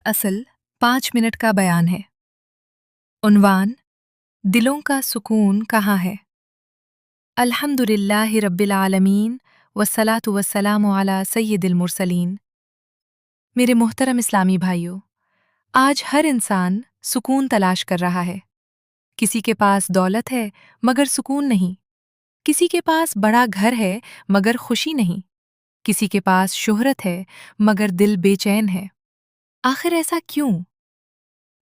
असल 5 मिनट का बयान है। उन्वान, दिलों का सुकून कहाँ है? अल्हम्दुलिल्लाहि रब्बिल आलमीन वस्सलातु वस्सलामु अला सय्यिदिल मुरसलीन। मेरे मोहतरम इस्लामी भाइयों, आज हर इंसान सुकून तलाश कर रहा है। किसी के पास दौलत है मगर सुकून नहीं, किसी के पास बड़ा घर है मगर खुशी नहीं, किसी के पास शोहरत है मगर दिल बेचैन है। आखिर ऐसा क्यों?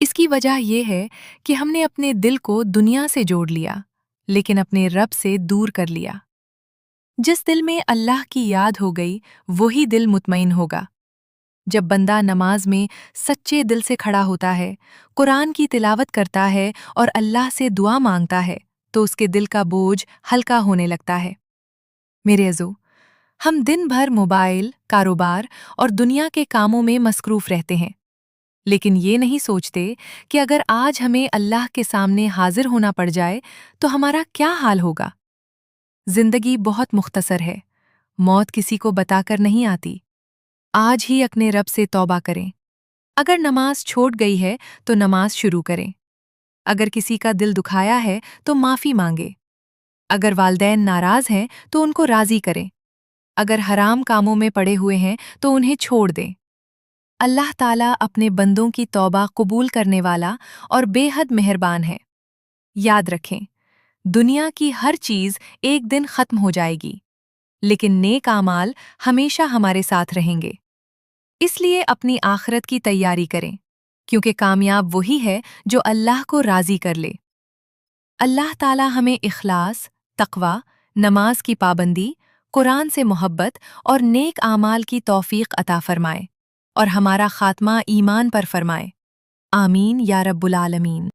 इसकी वजह यह है कि हमने अपने दिल को दुनिया से जोड़ लिया, लेकिन अपने रब से दूर कर लिया। जिस दिल में अल्लाह की याद हो गई, वही दिल मुतमईन होगा। जब बंदा नमाज में सच्चे दिल से खड़ा होता है, कुरान की तिलावत करता है और अल्लाह से दुआ मांगता है, तो उसके दिल का बोझ हल्का होने लगता है। मेरे अज़ो, हम दिन भर मोबाइल, कारोबार और दुनिया के कामों में मसरूफ रहते हैं, लेकिन ये नहीं सोचते कि अगर आज हमें अल्लाह के सामने हाजिर होना पड़ जाए तो हमारा क्या हाल होगा। जिंदगी बहुत मुख्तसर है, मौत किसी को बताकर नहीं आती। आज ही अपने रब से तौबा करें। अगर नमाज छूट गई है तो नमाज शुरू करें। अगर किसी का दिल दुखाया है तो माफ़ी मांगे। अगर वालदैन नाराज़ हैं तो उनको राज़ी करें। अगर हराम कामों में पड़े हुए हैं तो उन्हें छोड़ दें। अल्लाह ताला अपने बंदों की तौबा कबूल करने वाला और बेहद मेहरबान है। याद रखें, दुनिया की हर चीज़ एक दिन ख़त्म हो जाएगी, लेकिन नेक आमाल हमेशा हमारे साथ रहेंगे। इसलिए अपनी आखिरत की तैयारी करें, क्योंकि कामयाब वही है जो अल्लाह को राज़ी कर ले। अल्लाह ताला हमें इखलास, तक़वा, नमाज की पाबंदी, कुरान से मोहब्बत और नेक आमाल की तौफीक अता फरमाए और हमारा खात्मा ईमान पर फरमाए। आमीन या रब्बुल आलमीन।